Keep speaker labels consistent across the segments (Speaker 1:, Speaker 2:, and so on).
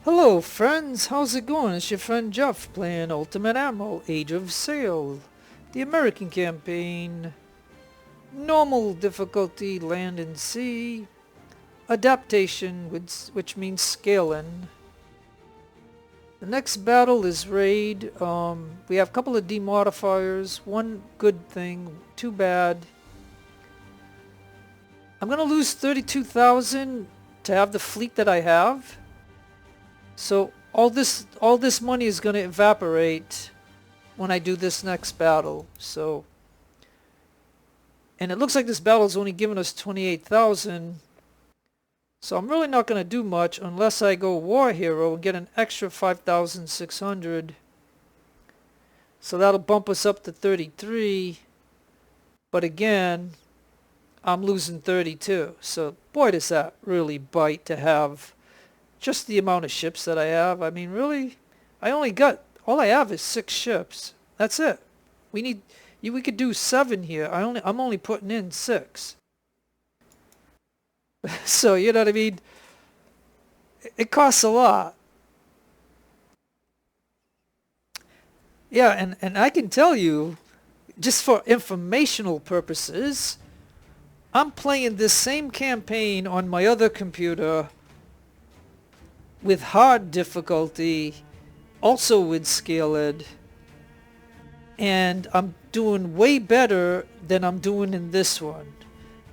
Speaker 1: Hello friends, how's it going? It's your friend Jeff playing Ultimate Admiral, Age of Sail. The American campaign, normal difficulty, land and sea, adaptation, which means scaling. The next battle is raid. We have a couple of demodifiers, one good thing, two bad. I'm gonna lose 32,000 to have the fleet that I have. So all this money is gonna evaporate when I do this next battle. So, and it looks like this battle is only giving us 28,000. So I'm really not going to do much unless I go war hero and get an extra 5,600. So that'll bump us up to 33. But again, I'm losing 32. So boy, does that really bite to have just the amount of ships that I have. I mean, really, all I have is 6 ships. That's it. We could do 7 here. I'm only putting in 6. So, you know what I mean? It costs a lot. Yeah, and I can tell you, just for informational purposes, I'm playing this same campaign on my other computer with hard difficulty, also with scaled, and I'm doing way better than I'm doing in this one.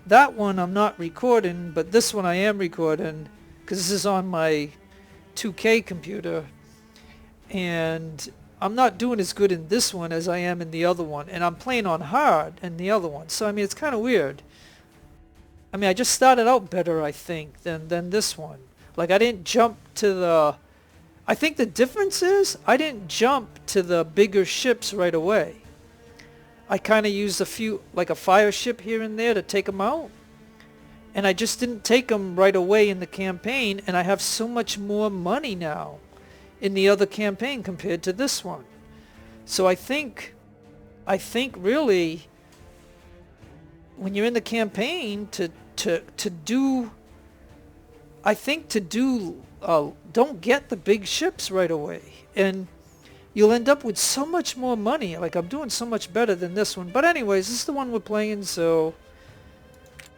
Speaker 1: That one I'm not recording, but this one I am recording because this is on my 2K computer, and I'm not doing as good in this one as I am in the other one, and I'm playing on hard in the other one. So I mean, it's kind of weird. I mean, I just started out better, I think, than this one. Like, I didn't jump to the... I think the difference is I didn't jump to the bigger ships right away. I kind of used a few, like a fire ship here and there to take them out. And I just didn't take them right away in the campaign, and I have so much more money now in the other campaign compared to this one. So I think really, when you're in the campaign to do, I think to do, don't get the big ships right away, and you'll end up with so much more money. Like, I'm doing so much better than this one. But anyways, this is the one we're playing, so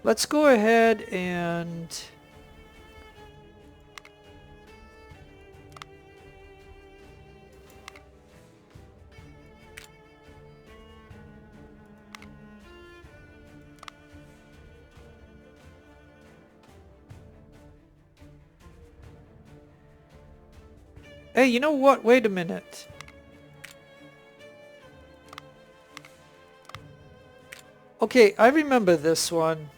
Speaker 1: let's go ahead and... Hey, you know what? Wait a minute. Okay, I remember this one.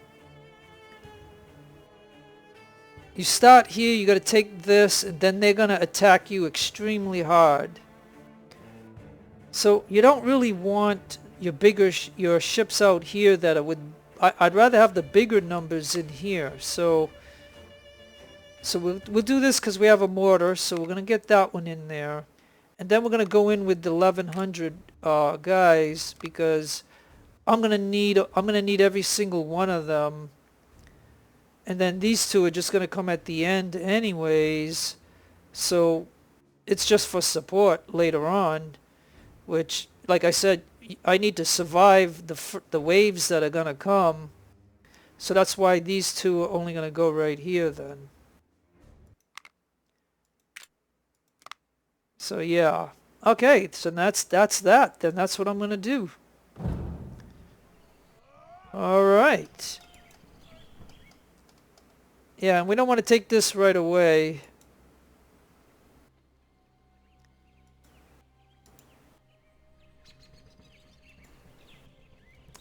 Speaker 1: You start here, you gotta take this, and then they're gonna attack you extremely hard. So you don't really want your your ships out here that would... I'd rather have the bigger numbers in here. So we'll do this because we have a mortar, so we're gonna get that one in there, and then we're gonna go in with the 1100 guys, because I'm gonna need every single one of them, and then these two are just gonna come at the end anyways. So it's just for support later on, which, like I said, I need to survive the waves that are gonna come. So that's why these two are only gonna go right here then. So yeah. Okay, so that's that. Then that's what I'm gonna do. Alright. Yeah, and we don't want to take this right away.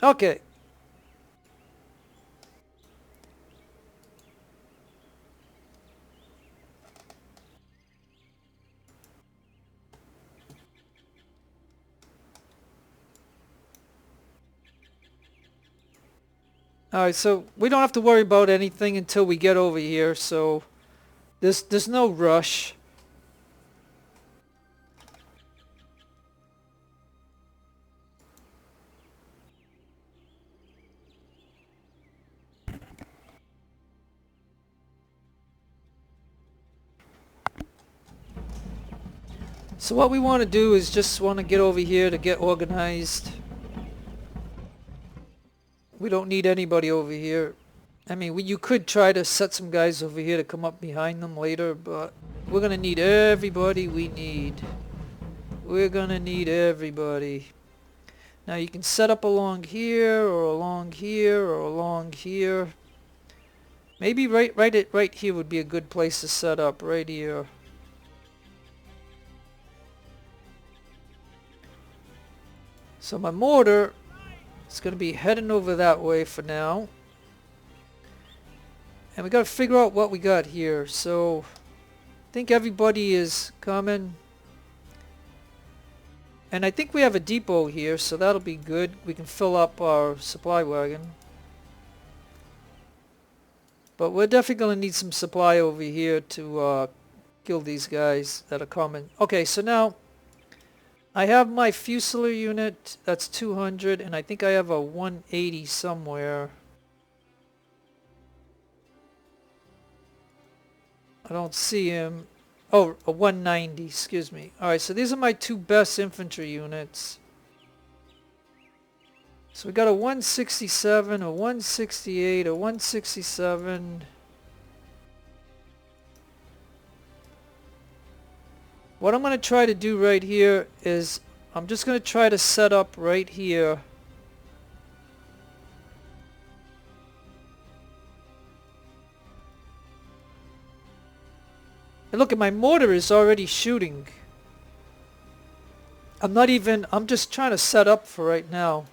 Speaker 1: Okay. Alright, so we don't have to worry about anything until we get over here, so there's no rush. So what we want to do is just want to get over here to get organized. We don't need anybody over here. I mean, you could try to set some guys over here to come up behind them later, but we're going to need everybody we need. We're going to need everybody. Now you can set up along here, or along here, or along here. Maybe right here would be a good place to set up, right here. So my mortar is going to be heading over that way for now. And we got to figure out what we got here. So I think everybody is coming. And I think we have a depot here, so that'll be good. We can fill up our supply wagon. But we're definitely going to need some supply over here to kill these guys that are coming. Okay, so now I have my Fusilier unit. That's 200, and I think I have a 180 somewhere. I don't see him. Oh, a 190, excuse me. Alright, so these are my two best infantry units. So we got a 167, a 168, a 167. What I'm going to try to do right here is I'm just going to try to set up right here. And look, at my mortar is already shooting. I'm just trying to set up for right now.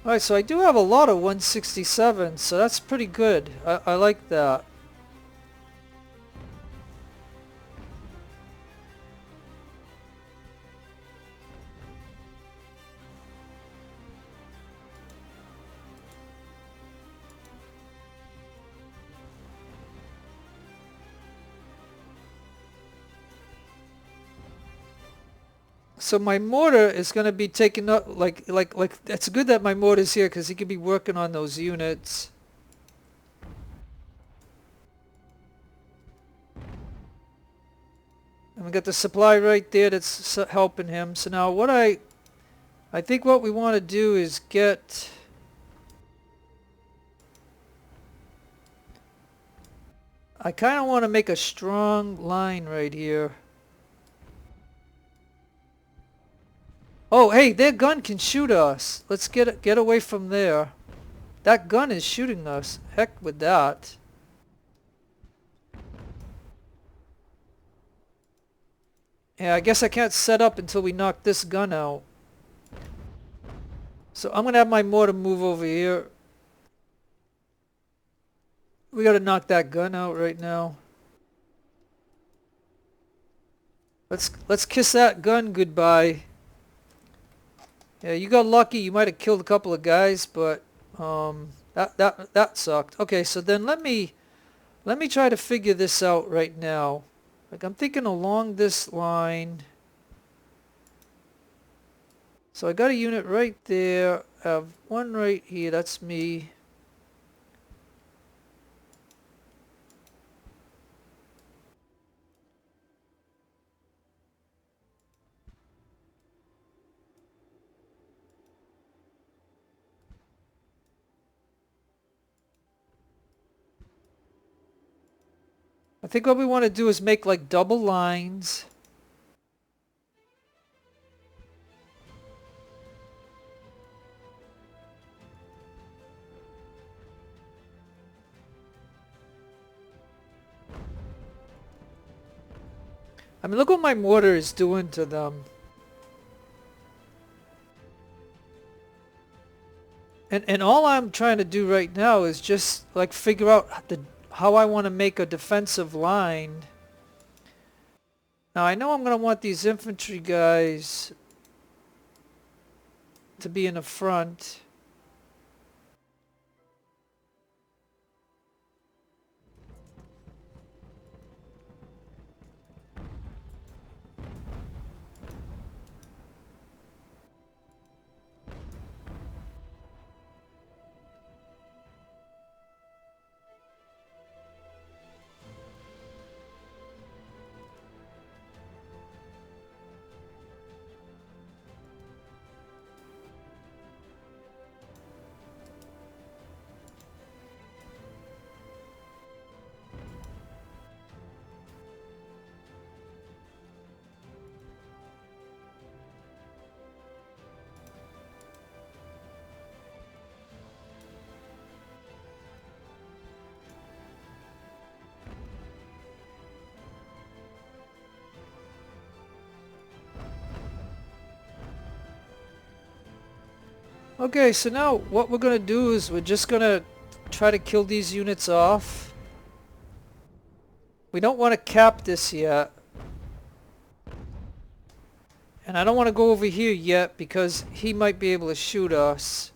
Speaker 1: Alright, so I do have a lot of 167, so that's pretty good. I like that. So my mortar is going to be taking up, like, it's good that my mortar's here because he could be working on those units. And we got the supply right there that's helping him. So now what I think what we want to do is get... I kind of want to make a strong line right here. Oh, hey, their gun can shoot us. Let's get away from there. That gun is shooting us. Heck with that. Yeah, I guess I can't set up until we knock this gun out. So I'm going to have my mortar move over here. We got to knock that gun out right now. Let's kiss that gun goodbye. Yeah, you got lucky. You might have killed a couple of guys, but that sucked. Okay, so then let me try to figure this out right now. Like, I'm thinking along this line. So I got a unit right there. I have one right here. That's me. I think what we want to do is make like double lines. I mean, look what my mortar is doing to them. And all I'm trying to do right now is just like figure out how I want to make a defensive line. Now I know I'm going to want these infantry guys. to be in the front. Okay, so now what we're gonna do is we're just gonna try to kill these units off. We don't want to cap this yet. And I don't want to go over here yet because he might be able to shoot us.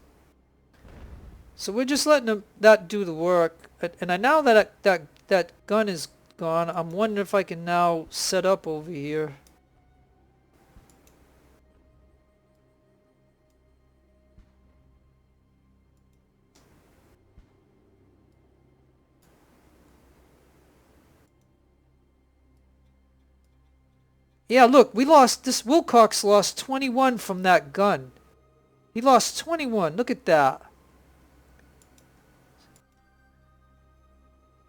Speaker 1: So we're just letting that do the work. And now that that gun is gone, I'm wondering if I can now set up over here. Yeah, look, this Wilcox lost 21 from that gun. He lost 21, look at that.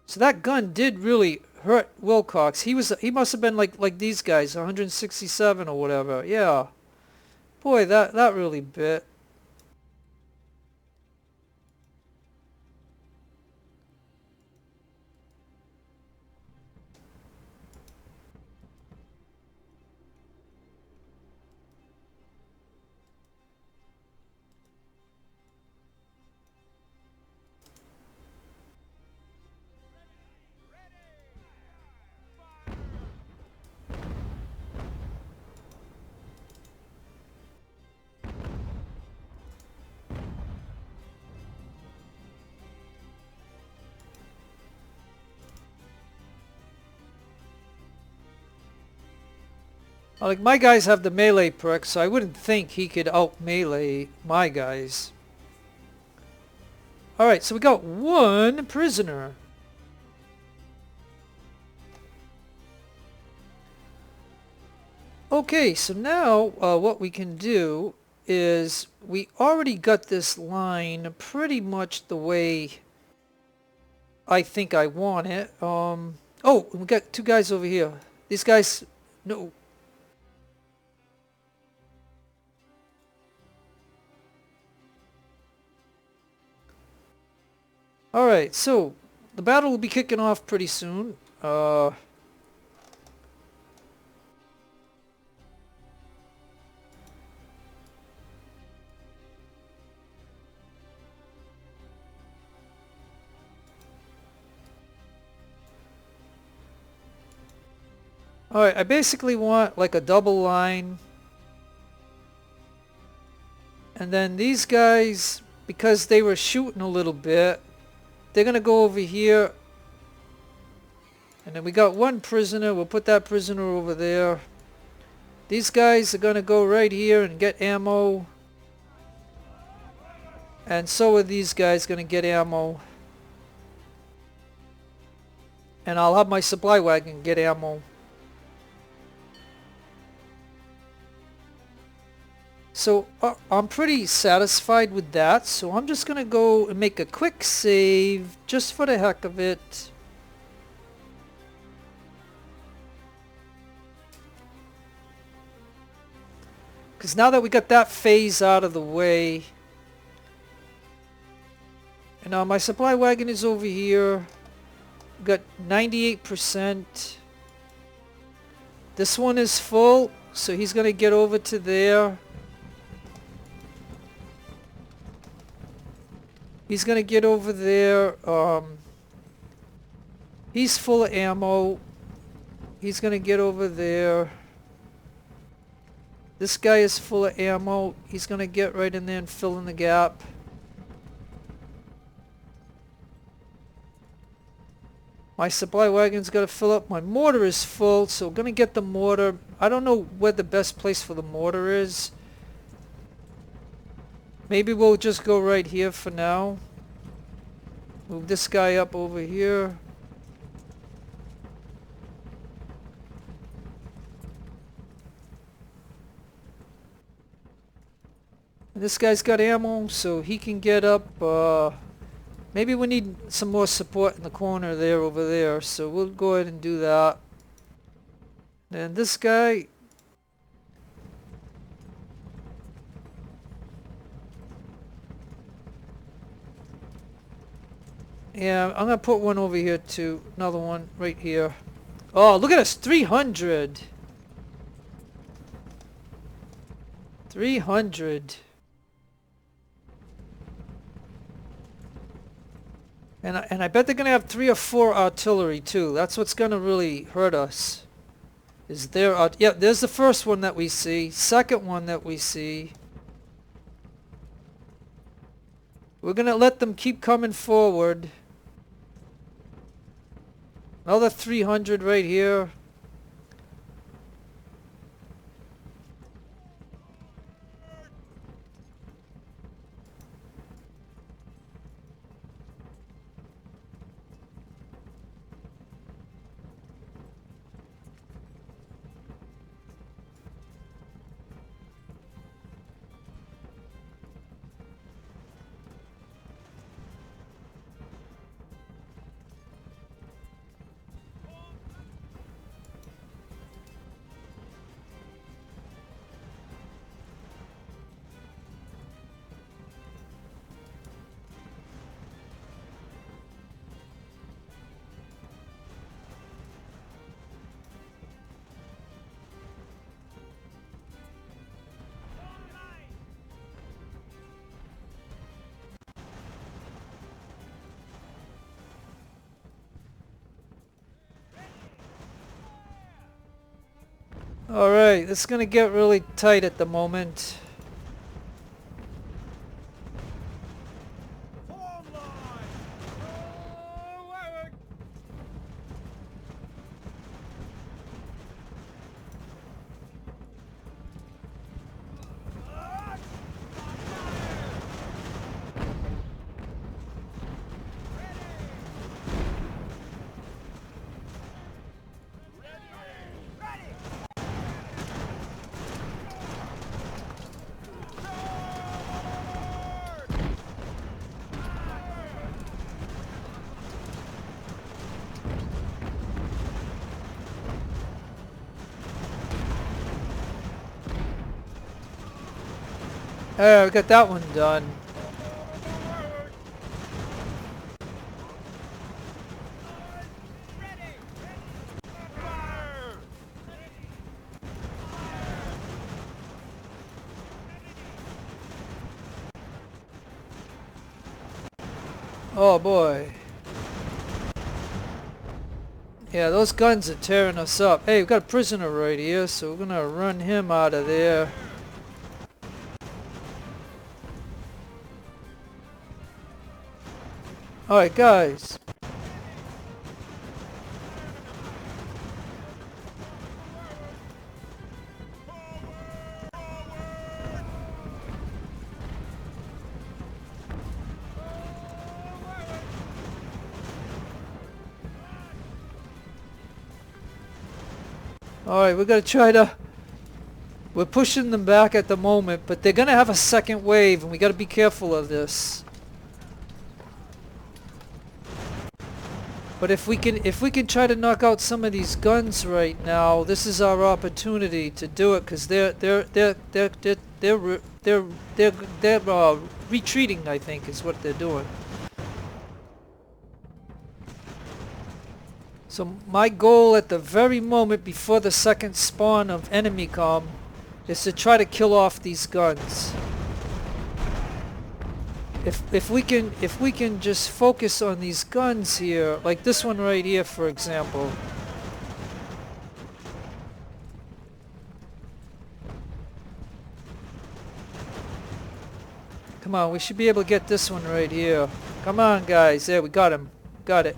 Speaker 1: So that gun did really hurt Wilcox. He must have been like these guys, 167 or whatever. Yeah. Boy, that really bit. Like, my guys have the melee perk, so I wouldn't think he could out-melee my guys. Alright, so we got one prisoner. Okay, so now what we can do is we already got this line pretty much the way I think I want it. Oh, we got two guys over here. These guys... No. Alright, so the battle will be kicking off pretty soon. Alright, I basically want like a double line. And then these guys, because they were shooting a little bit, they're going to go over here. And then we got one prisoner. We'll put that prisoner over there. These guys are going to go right here and get ammo. And so are these guys going to get ammo. And I'll have my supply wagon get ammo. So I'm pretty satisfied with that, so I'm just going to go and make a quick save just for the heck of it. Because now that we got that phase out of the way, and now my supply wagon is over here. We've got 98%. This one is full, so he's going to get over to there. He's going to get over there. He's full of ammo. He's going to get over there. This guy is full of ammo. He's gonna get right in there and fill in the gap. My supply wagon's got to fill up. My mortar is full, so I'm gonna get the mortar. I don't know where the best place for the mortar is. Maybe we'll just go right here for now. Move this guy up over here. And this guy's got ammo, so he can get up. Maybe we need some more support in the corner there, over there. So we'll go ahead and do that. And this guy... yeah, I'm gonna put one over here too. Another one right here. Oh, look at us, 300. 300. And I bet they're gonna have 3 or 4 artillery too. That's what's gonna really hurt us. Is there? Yeah, there's the first one that we see. Second one that we see. We're gonna let them keep coming forward. Another 300 right here. Alright, this is gonna get really tight at the moment. We got that one done. Oh boy. Yeah, those guns are tearing us up. Hey, we've got a prisoner right here, so we're gonna run him out of there. Alright guys. Alright, we're gonna try to... we're pushing them back at the moment, but they're gonna have a second wave and we gotta be careful of this. But if we can try to knock out some of these guns right now, this is our opportunity to do it, because they're retreating, I think, is what they're doing. So my goal at the very moment before the second spawn of enemy come is to try to kill off these guns. If we can just focus on these guns here, like this one right here, for example. Come on, we should be able to get this one right here. Come on, guys. There, we got him. Got it.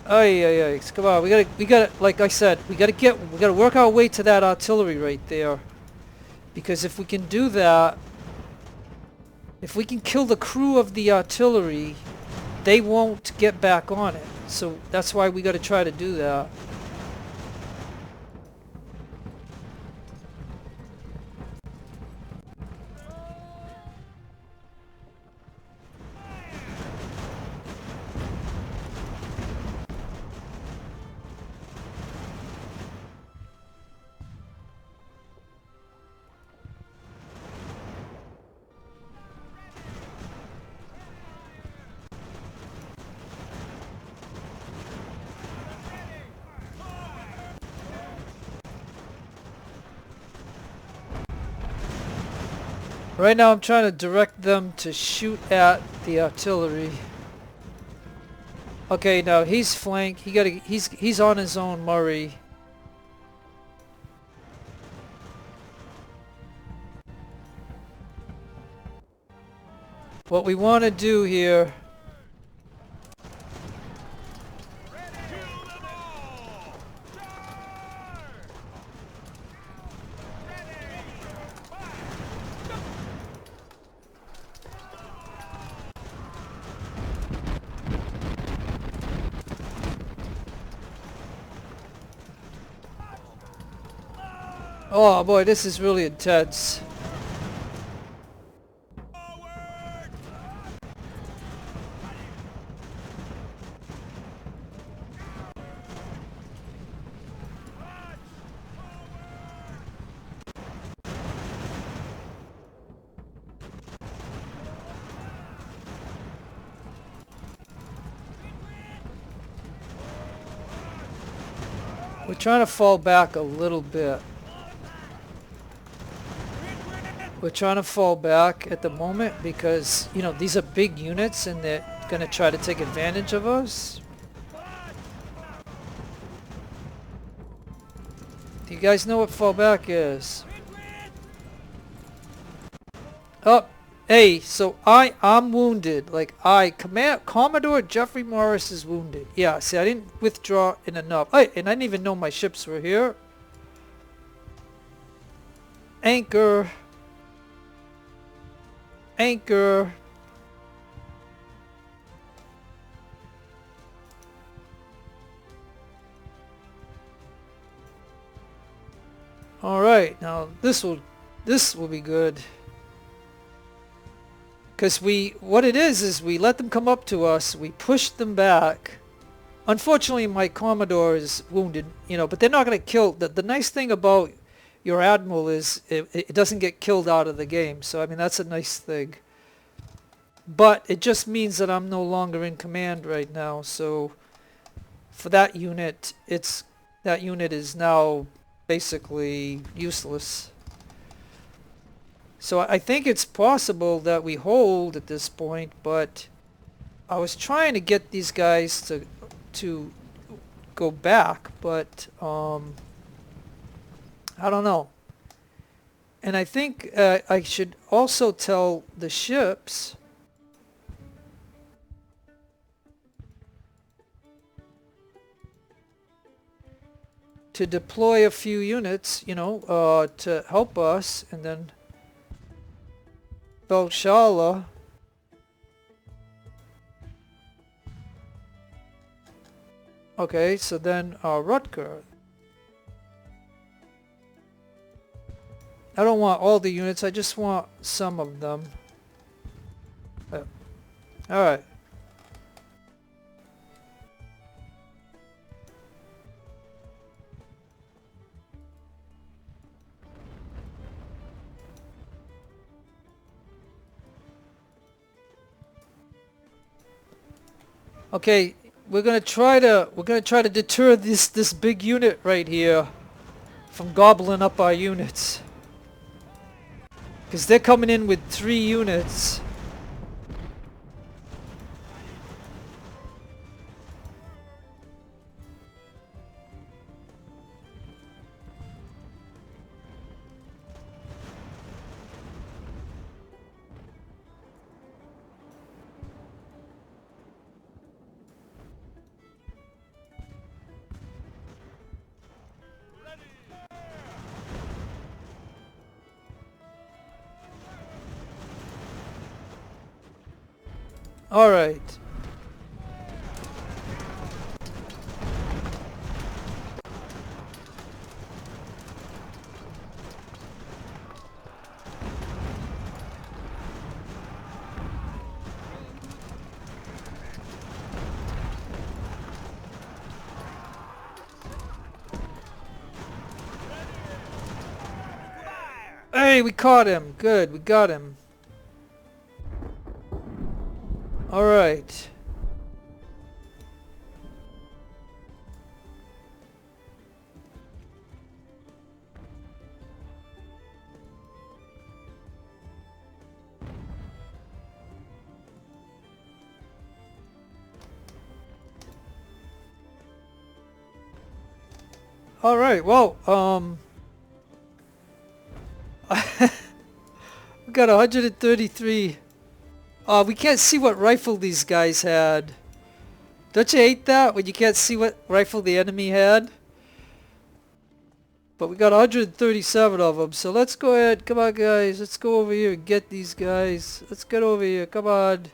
Speaker 1: Ay, ay, ay. Come on, we gotta, like I said, we gotta work our way to that artillery right there. Because if we can do that, if we can kill the crew of the artillery, they won't get back on it. So that's why we gotta try to do that. Right now I'm trying to direct them to shoot at the artillery. Okay, now he's flanked. He's on his own, Murray. What we want to do here... Oh boy, this is really intense. We're trying to fall back a little bit. We're trying to fall back at the moment because, you know, these are big units and they're going to try to take advantage of us. Do you guys know what fall back is? Oh, hey, so I'm wounded. Like, Commodore Jeffrey Morris is wounded. Yeah, see, I didn't withdraw in enough. And I didn't even know my ships were here. Anchor. Anchor. All right, now this will be good. Because what it is we let them come up to us, we push them back. Unfortunately, my Commodore is wounded, you know, but they're not going to kill. The nice thing about your Admiral is it doesn't get killed out of the game. So, I mean, that's a nice thing. But it just means that I'm no longer in command right now. So, for that unit, that unit is now basically useless. So I think it's possible that we hold at this point, but I was trying to get these guys to go back, but I don't know. And I think I should also tell the ships to deploy a few units, you know, to help us, and then Belshala. Okay, so then Rutger. I don't want all the units, I just want some of them. Alright. Okay, we're gonna try to deter this big unit right here from gobbling up our units. Because they're coming in with 3 units. All right. Hey, we caught him. Good, we got him. All right. All right. Well, we got 133. We can't see what rifle these guys had. Don't you hate that when you can't see what rifle the enemy had? But we got 137 of them, so let's go ahead. Come on, guys. Let's go over here and get these guys. Let's get over here. Come on.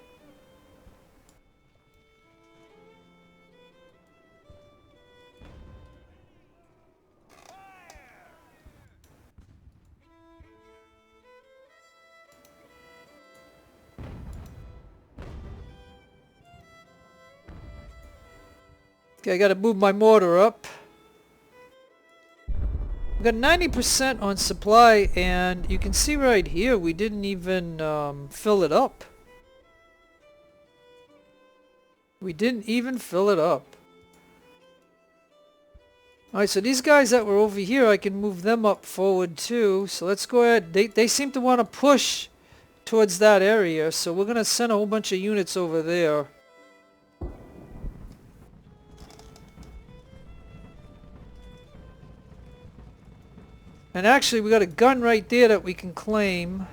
Speaker 1: Okay, I gotta move my mortar up. We got 90% on supply, and you can see right here we didn't even fill it up. We didn't even fill it up. Alright, so these guys that were over here, I can move them up forward too. So let's go ahead. They seem to want to push towards that area, so we're going to send a whole bunch of units over there. And actually, we got a gun right there that we can claim.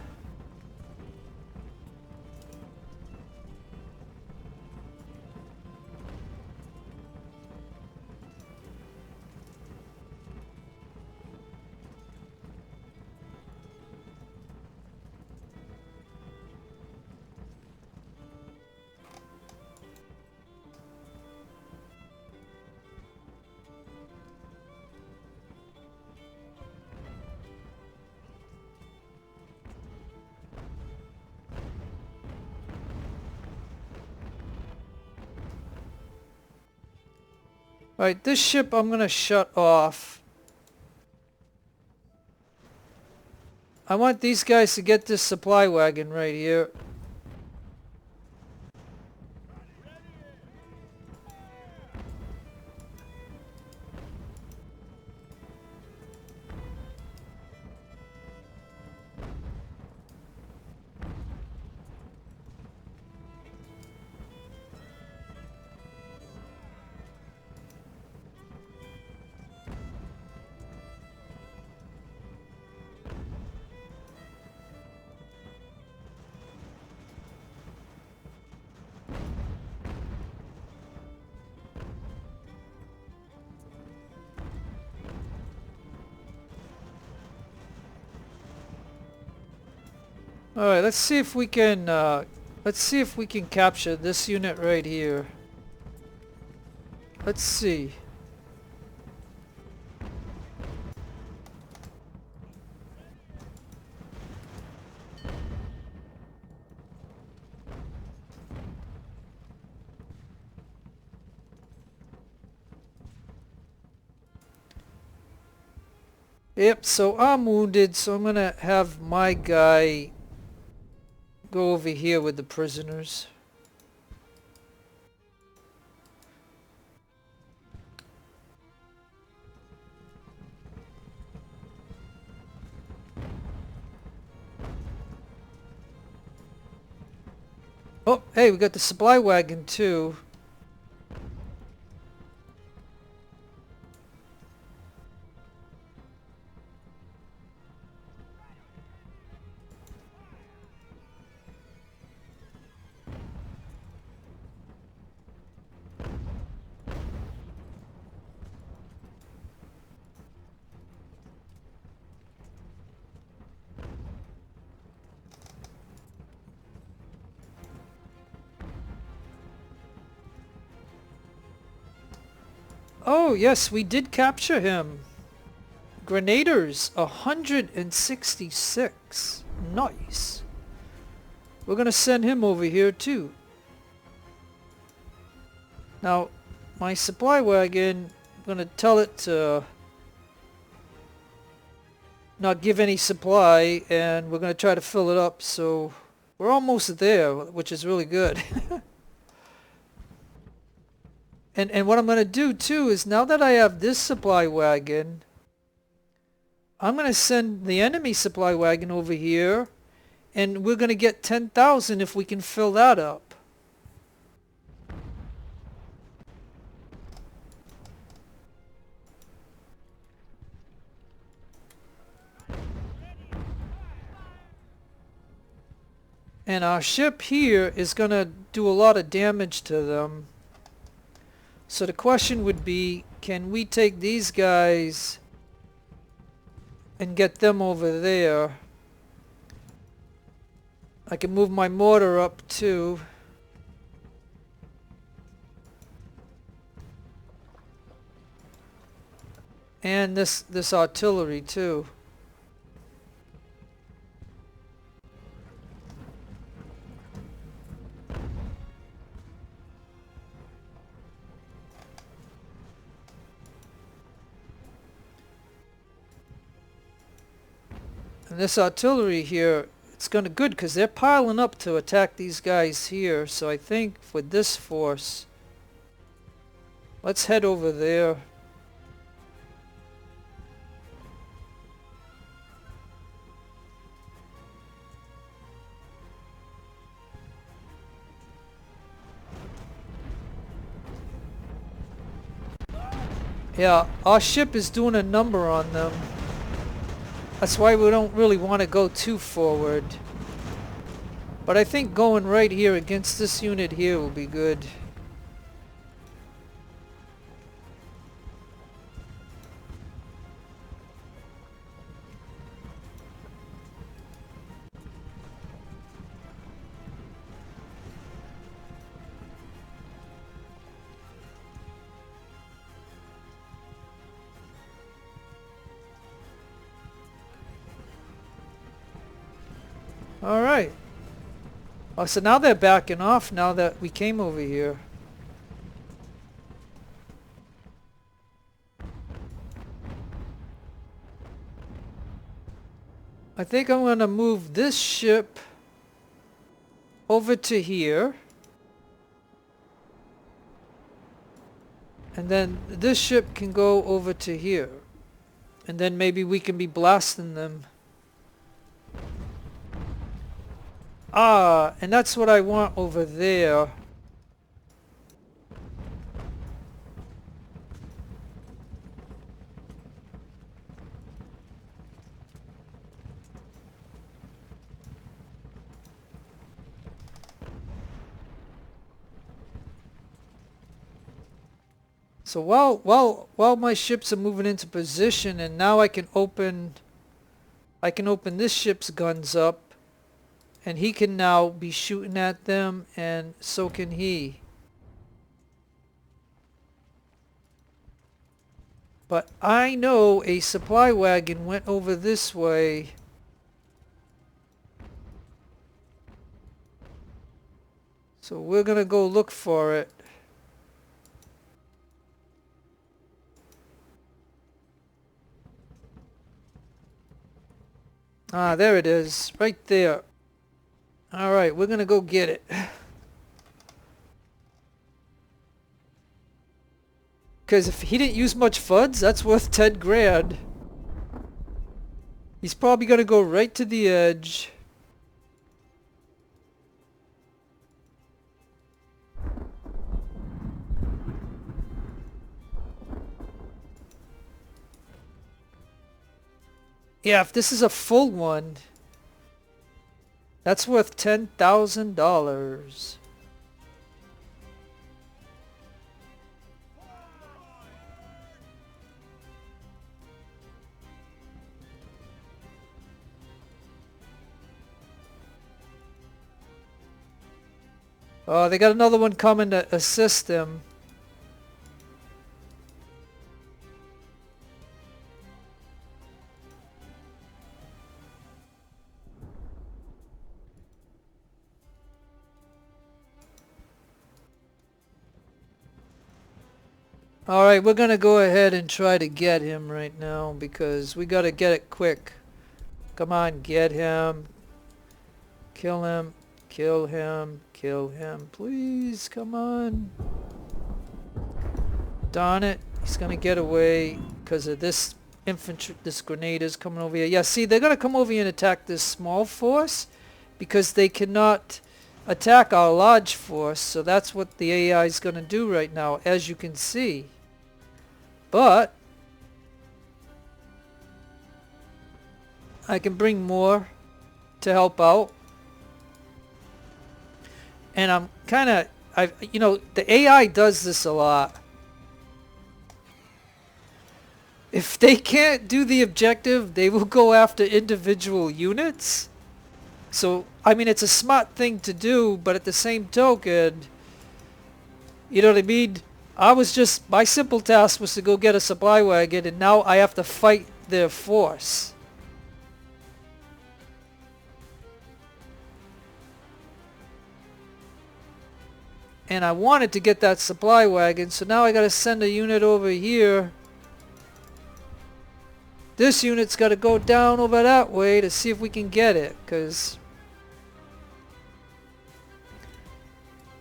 Speaker 1: Alright, this ship I'm going to shut off. I want these guys to get this supply wagon right here. All right, let's see if we can capture this unit right here. Let's see. Yep, so I'm wounded, so I'm gonna have my guy go over here with the prisoners. Oh, hey, we got the supply wagon too. Oh, yes, we did capture him. Grenadiers, 166. Nice. We're gonna send him over here too. Now, my supply wagon, I'm gonna tell it to not give any supply, and we're gonna try to fill it up, so we're almost there, which is really good. And what I'm gonna do too is, now that I have this supply wagon, I'm gonna send the enemy supply wagon over here, and we're gonna get 10,000 if we can fill that up. And our ship here is gonna do a lot of damage to them. So the question would be, can we take these guys and get them over there? I can move my mortar up too. And this artillery too. And this artillery here, it's gonna good because they're piling up to attack these guys here. So I think with this force, let's head over there. Yeah, our ship is doing a number on them. That's why we don't really want to go too forward. But I think going right here against this unit here will be good. Alright. Oh, so now they're backing off now that we came over here. I think I'm going to move this ship over to here. And then this ship can go over to here. And then maybe we can be blasting them. Ah, and that's what I want over there. So while my ships are moving into position, and now I can open this ship's guns up. And he can now be shooting at them, and so can he. But I know a supply wagon went over this way. So we're gonna go look for it. Ah, there it is, right there. Alright, we're gonna go get it. Because if he didn't use much FUDs, that's worth 10 grand. He's probably gonna go right to the edge. Yeah, if this is a full one, that's worth $10,000. Oh, they got another one coming to assist them. Alright, we're gonna go ahead and try to get him right now because we gotta get it quick. Come on, get him. Kill him. Kill him. Kill him. Please, come on. Darn it. He's gonna get away because of this infantry, this grenade is coming over here. Yeah, see, they're gonna come over here and attack this small force because they cannot attack our large force. So that's what the AI is gonna do right now, as you can see. But I can bring more to help out. And I'm kind of, you know, the AI does this a lot. If they can't do the objective, they will go after individual units. So, I mean, it's a smart thing to do, but at the same token, you know what I mean? My simple task was to go get a supply wagon, and now I have to fight their force. And I wanted to get that supply wagon, so now I gotta send a unit over here. This unit's gotta go down over that way to see if we can get it, cause...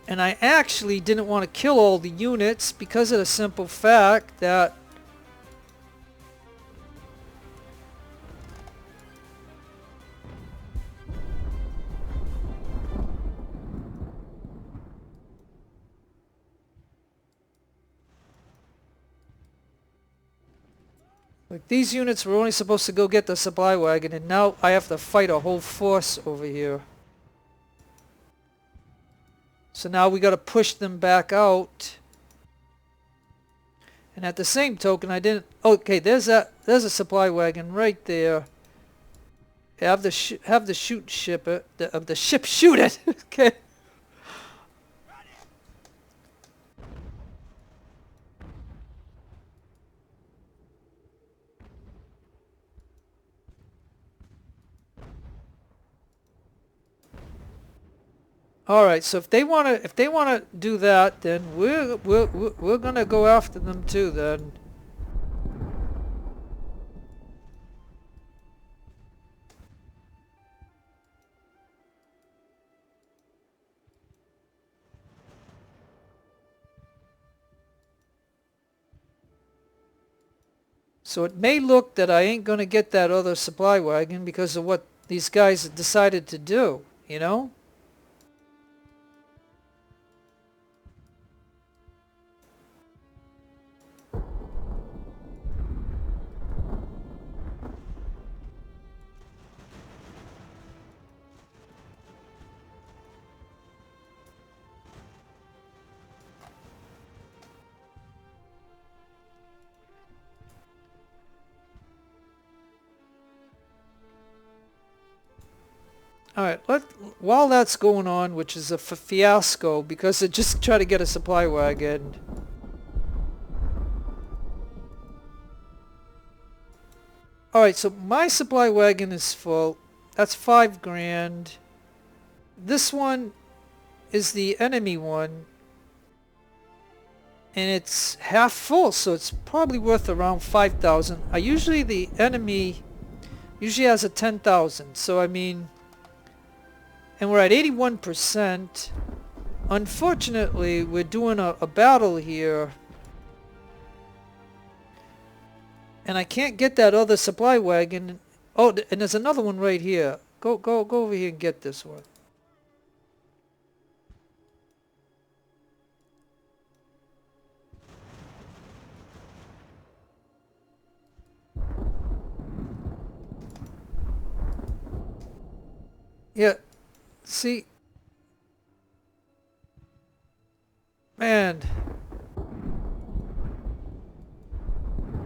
Speaker 1: And I actually didn't want to kill all the units because of the simple fact that like these units were only supposed to go get the supply wagon, and now I have to fight a whole force over here. So now we got to push them back out. And at the same token, I didn't... Okay, there's a supply wagon right there. Have the ship shoot it. Okay. All right. So if they wanna do that, then we're gonna go after them too. Then. So it may look that I ain't gonna get that other supply wagon because of what these guys decided to do, you know? Alright, while that's going on, which is a fiasco, because they just try to get a supply wagon. Alright, so my supply wagon is full. That's $5,000. This one is the enemy one. And it's half full, so it's probably worth around 5,000. The enemy usually has a 10,000, so I mean... And we're at 81%. Unfortunately, we're doing a battle here. And I can't get that other supply wagon. Oh, and there's another one right here. Go over here and get this one. Yeah, see, man.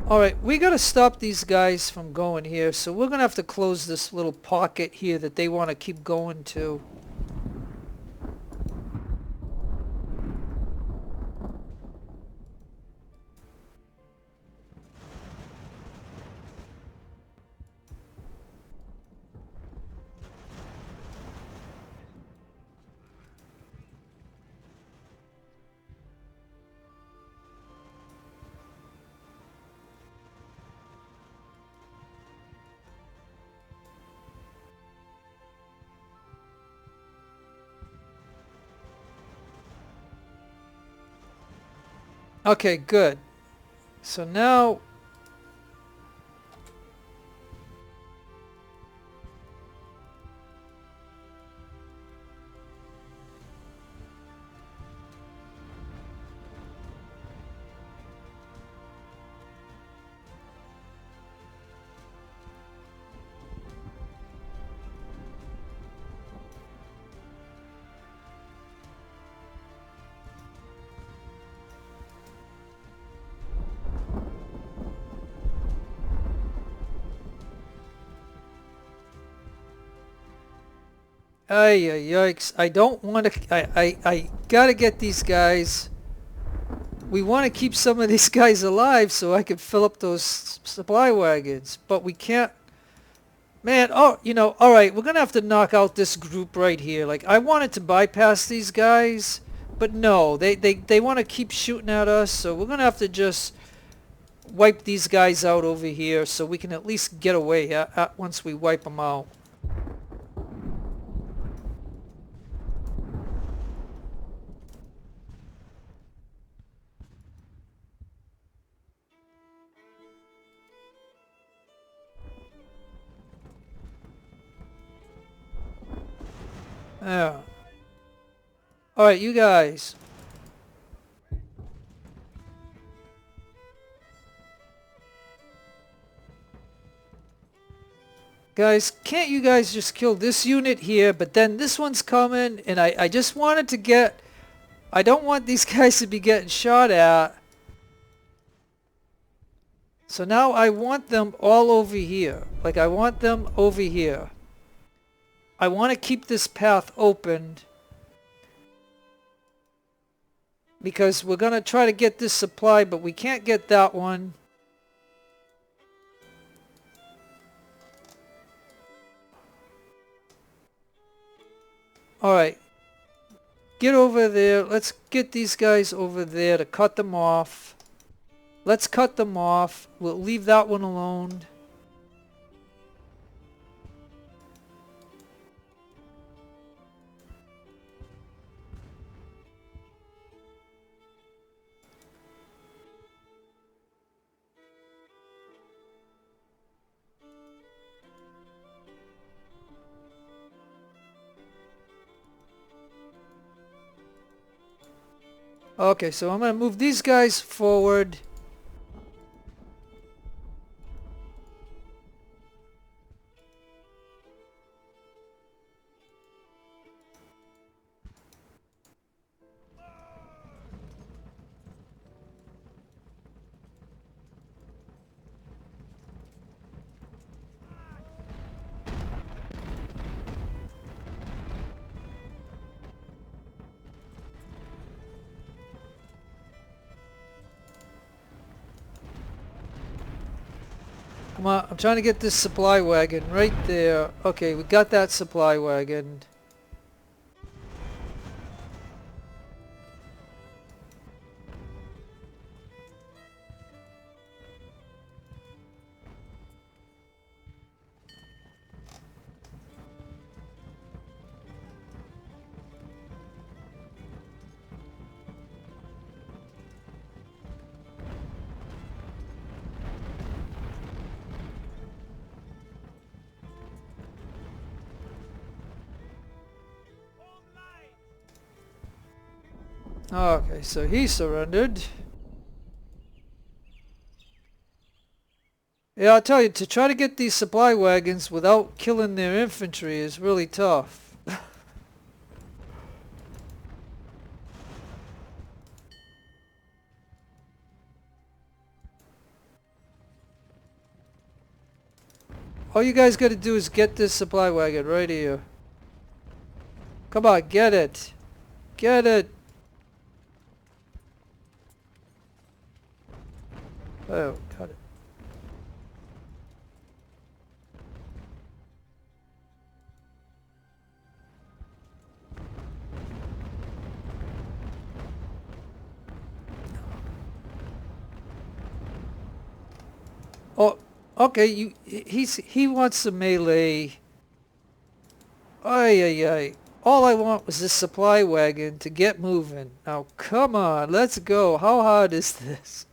Speaker 1: Alright, we gotta stop these guys from going here, so we're gonna have to close this little pocket here that they want to keep going to. Okay, good. So now... Ay, yikes. I don't want to... I gotta get these guys... We want to keep some of these guys alive so I can fill up those supply wagons. But we can't... Man, oh, you know, alright, we're gonna have to knock out this group right here. Like, I wanted to bypass these guys, but no, they want to keep shooting at us, so we're gonna have to just wipe these guys out over here so we can at least get away once we wipe them out. Yeah. Alright, you guys. Guys, can't you guys just kill this unit here, but then this one's coming, and I just wanted to get... I don't want these guys to be getting shot at. So now I want them all over here. Like, I want them over here. I want to keep this path open because we're going to try to get this supply, but we can't get that one. Alright. Get over there. Let's get these guys over there to cut them off. Let's cut them off. We'll leave that one alone. Okay, so I'm going to move these guys forward. Come on, I'm trying to get this supply wagon right there. Okay, we got that supply wagon. Okay, so he surrendered. Yeah, I'll tell you, to try to get these supply wagons without killing their infantry is really tough. All you guys gotta do is get this supply wagon right here. Come on, get it. Get it. Oh, got it. Oh, okay, he wants the melee. Ay, ay, ay. All I want was this supply wagon to get moving. Now, come on, let's go. How hard is this?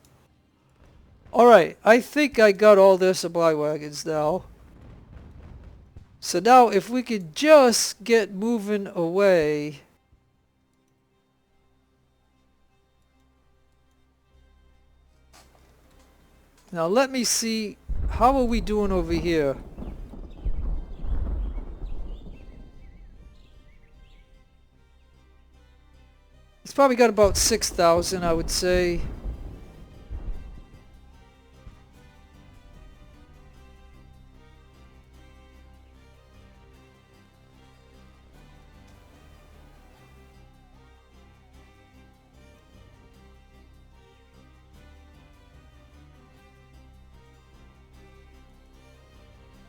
Speaker 1: Alright, I think I got all their supply wagons now. So now, if we could just get moving away. Now, let me see. How are we doing over here? It's probably got about 6,000, I would say.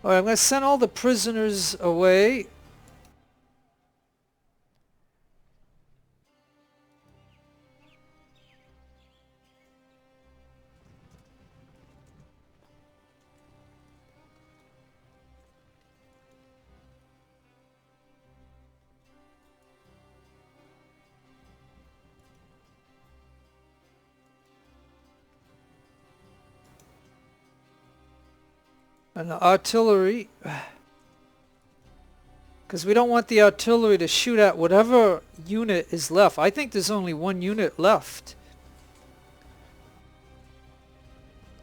Speaker 1: Alright, I'm going to send all the prisoners away. And the artillery, because we don't want the artillery to shoot at whatever unit is left. I think there's only one unit left.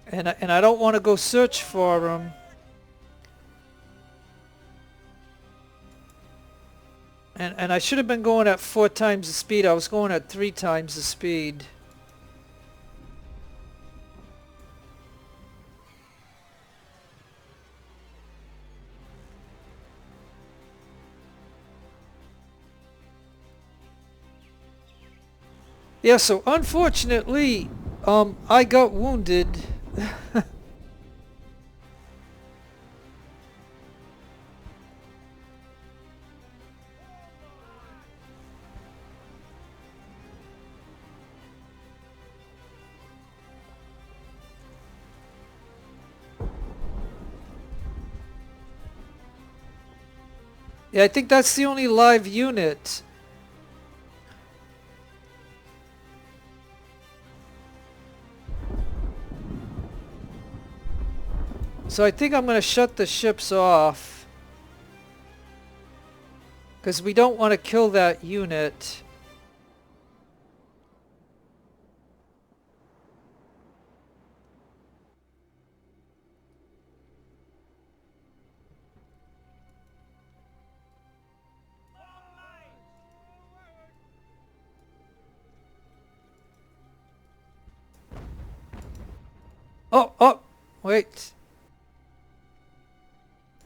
Speaker 1: And I don't want to go search for them. And I should have been going at 4 times the speed. I was going at 3 times the speed. Yeah, so unfortunately, I got wounded. Yeah, I think that's the only live unit. So I think I'm going to shut the ships off. Because we don't want to kill that unit. Oh, wait.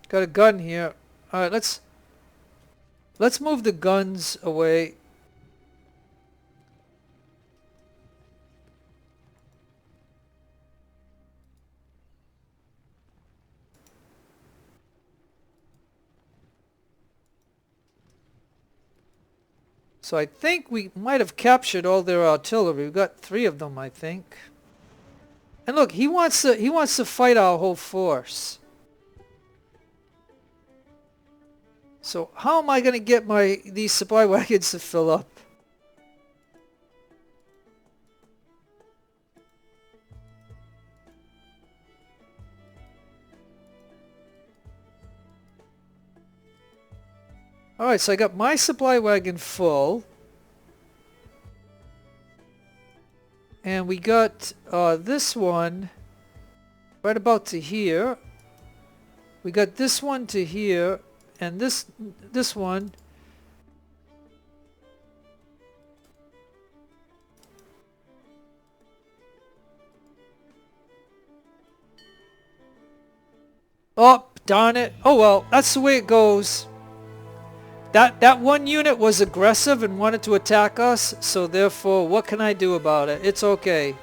Speaker 1: Got a gun here. Alright, let's move the guns away. So I think we might have captured all their artillery. We got 3 of them, I think. And look, he wants to fight our whole force. So how am I going to get these supply wagons to fill up? Alright, so I got my supply wagon full. And we got this one. right about to here. We got this one to here, and this one. Oh, darn it. Oh well, that's the way it goes. That one unit was aggressive and wanted to attack us, so therefore, what can I do about it? It's okay.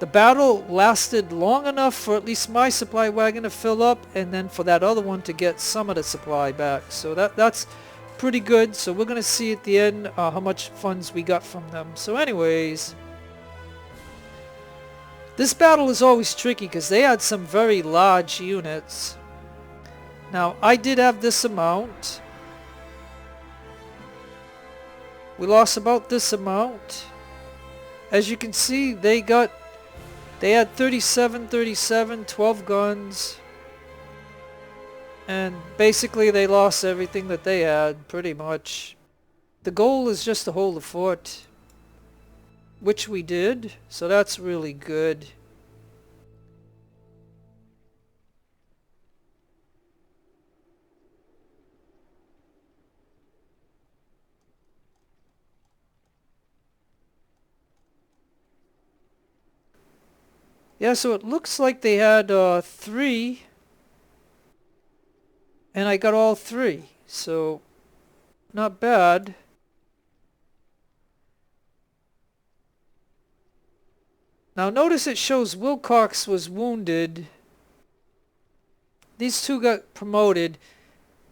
Speaker 1: The battle lasted long enough for at least my supply wagon to fill up, and then for that other one to get some of the supply back. So that's pretty good. So we're going to see at the end how much funds we got from them. So anyways, this battle is always tricky because they had some very large units. Now, I did have this amount. We lost about this amount. As you can see, they had 37, 12 guns. And basically they lost everything that they had, pretty much. The goal is just to hold the fort, which we did, so that's really good. Yeah, so it looks like they had 3, and I got all 3, so not bad. Now notice it shows Wilcox was wounded. These two got promoted,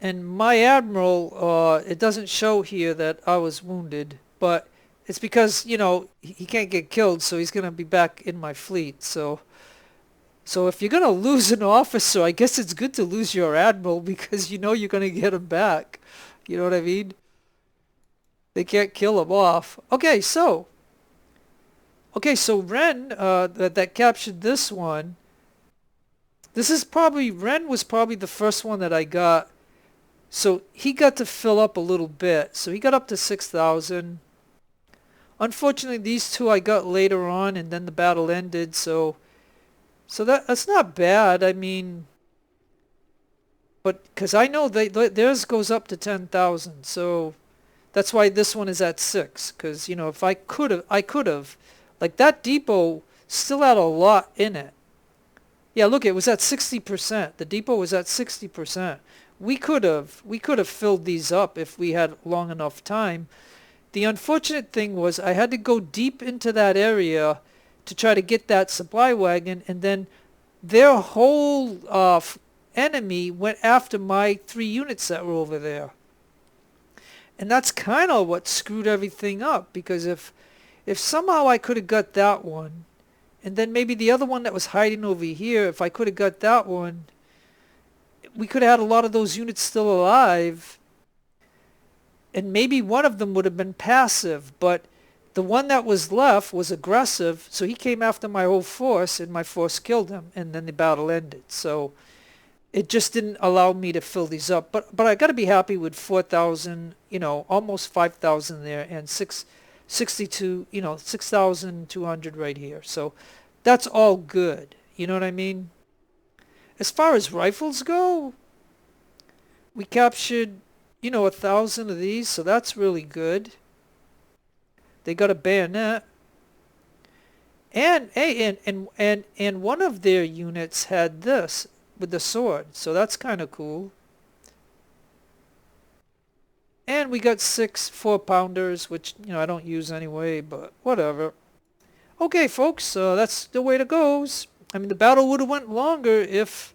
Speaker 1: and my Admiral, it doesn't show here that I was wounded, but it's because, you know, he can't get killed, so he's going to be back in my fleet. So if you're going to lose an officer, I guess it's good to lose your Admiral because you know you're going to get him back. You know what I mean? They can't kill him off. Okay, so Ren, that captured this one. Ren was probably the first one that I got. So he got to fill up a little bit. So he got up to 6,000. Unfortunately, these two I got later on, and then the battle ended, so that's not bad. I mean, but because I know theirs goes up to 10,000, so that's why this one is at 6. Because, you know, if I could have, like that depot still had a lot in it. Yeah, look, it was at 60%. The depot was at 60%. We could have filled these up if we had long enough time. The unfortunate thing was I had to go deep into that area to try to get that supply wagon, and then their whole enemy went after my 3 units that were over there. And that's kind of what screwed everything up, because if somehow I could have got that one, and then maybe the other one that was hiding over here, if I could have got that one, we could have had a lot of those units still alive. And maybe one of them would have been passive, but the one that was left was aggressive, so he came after my whole force, and my force killed him, and then the battle ended. So it just didn't allow me to fill these up. But I got to be happy with 4,000, you know, almost 5,000 there, and 662, you know, 6,200 right here. So that's all good. You know what I mean? As far as rifles go, we captured, you know, 1,000 of these, so that's really good. They got a bayonet, and one of their units had this with the sword, so that's kind of cool. And we got 6 4-pounders, which, you know, I don't use anyway, but whatever. Okay, folks, that's the way it goes. I mean, the battle would have went longer if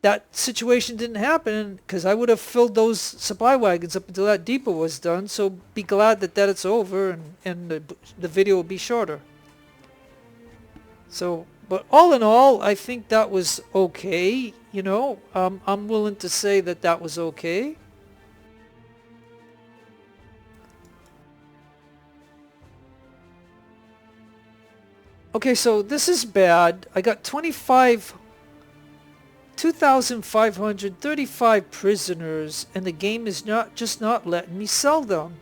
Speaker 1: that situation didn't happen, because I would have filled those supply wagons up until that depot was done. So be glad that it's over, and the video will be shorter. So, but all in all, I think that was okay. You know, I'm willing to say that was okay. Okay, so this is bad. I got 2,535 prisoners, and the game is not letting me sell them.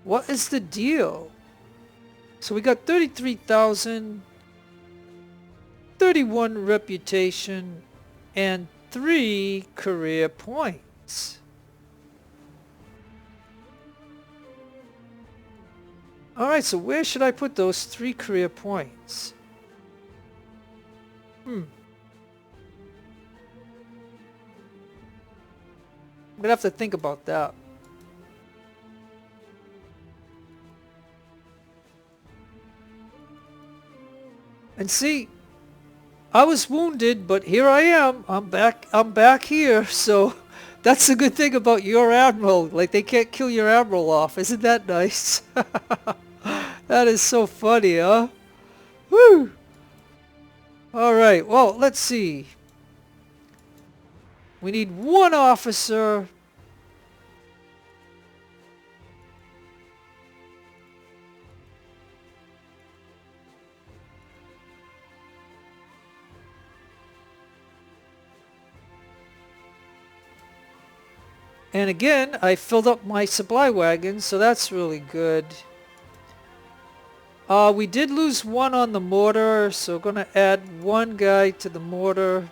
Speaker 1: What is the deal? So we got 33,000. 31 reputation, and 3 career points. Alright, so where should I put those 3 career points? I'm gonna have to think about that. And see, I was wounded, but here I am. I'm back here, so that's the good thing about your Admiral. Like, they can't kill your Admiral off. Isn't that nice? That is so funny, huh? Woo! Alright, well, let's see. We need 1 officer. And again, I filled up my supply wagon, so that's really good. We did lose 1 on the mortar, so gonna add 1 guy to the mortar.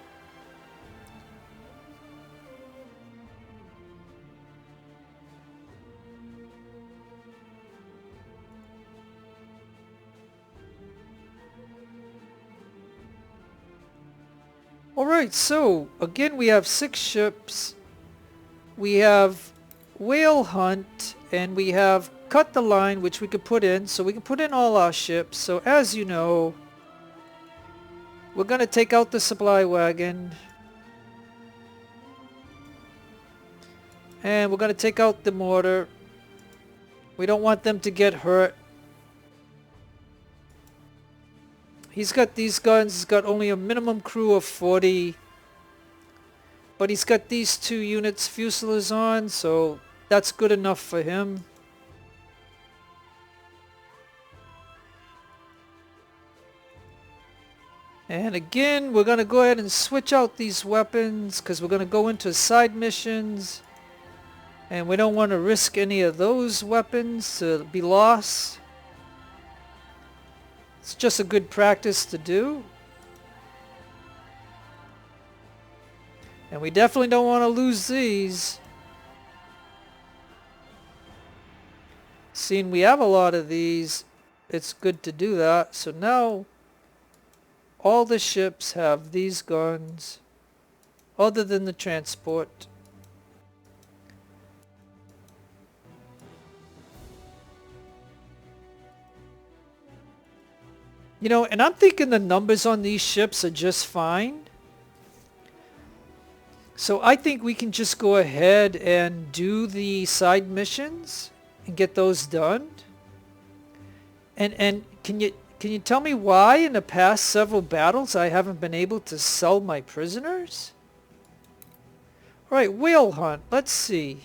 Speaker 1: Alright, so again we have 6 ships. We have whale hunt, and we have cut the line, which we could put in, so we can put in all our ships. So as you know, we're going to take out the supply wagon, and we're going to take out the mortar. We don't want them to get hurt. He's got these guns. He's got only a minimum crew of 40. But he's got these 2 units fusiliers on, so that's good enough for him. And again, we're going to go ahead and switch out these weapons because we're going to go into side missions. And we don't want to risk any of those weapons to be lost. It's just a good practice to do. And we definitely don't want to lose these. Seeing we have a lot of these, it's good to do that. So now all the ships have these guns, other than the transport. You know, and I'm thinking the numbers on these ships are just fine. So I think we can just go ahead and do the side missions and get those done. And can you tell me why in the past several battles I haven't been able to sell my prisoners? All right, whale hunt. Let's see.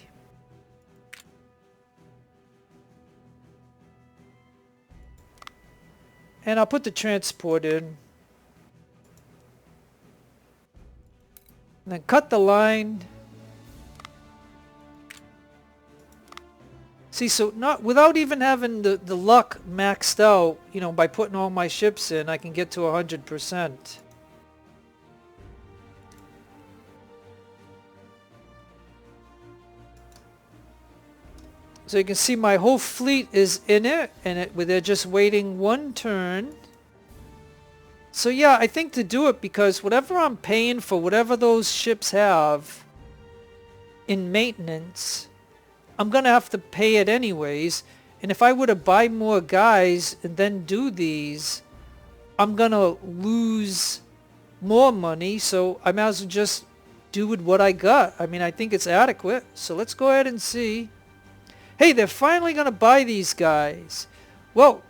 Speaker 1: And I'll put the transport in. And then cut the line. See, so not without even having the luck maxed out, you know, by putting all my ships in, I can get to 100%. So you can see my whole fleet is in it, and they're just waiting 1 turn. So yeah, I think to do it, because whatever I'm paying for whatever those ships have in maintenance, I'm going to have to pay it anyways. And if I were to buy more guys and then do these, I'm going to lose more money. So I might as well just do with what I got. I mean, I think it's adequate. So let's go ahead and see. Hey, they're finally going to buy these guys. Well,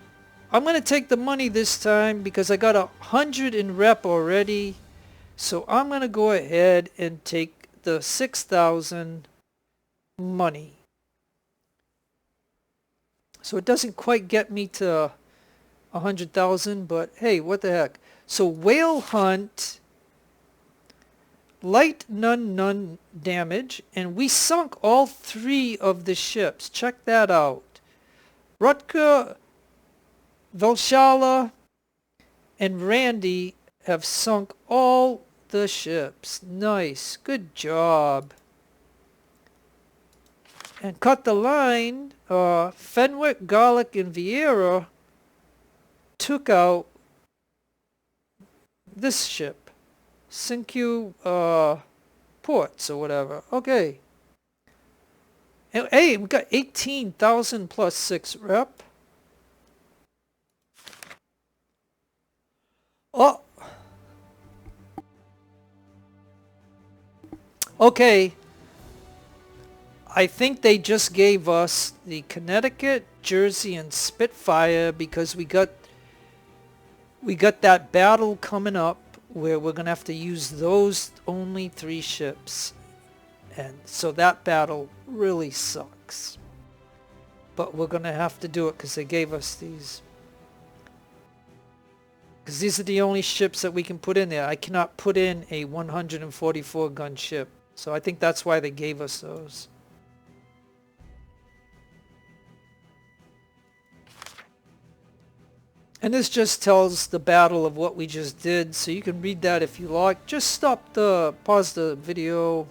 Speaker 1: I'm going to take the money this time because I got 100 in rep already. So I'm going to go ahead and take the 6,000 money. So it doesn't quite get me to 100,000, but hey, what the heck. So whale hunt, light none damage, and we sunk all 3 of the ships. Check that out. Rutger, Valhalla, and Randy have sunk all the ships. Nice. Good job. And cut the line. Fenwick, Garlic, and Vieira took out this ship. Cinque Ports or whatever. Okay. And, hey, we got 18,000 plus 6 rep. Oh. Okay. I think they just gave us the Connecticut, Jersey, and Spitfire because we got that battle coming up where we're going to have to use those only 3 ships. And so that battle really sucks. But we're going to have to do it because they gave us these. Because these are the only ships that we can put in there. I cannot put in a 144 gun ship. So I think that's why they gave us those. And this just tells the battle of what we just did. So you can read that if you like. Just pause the video.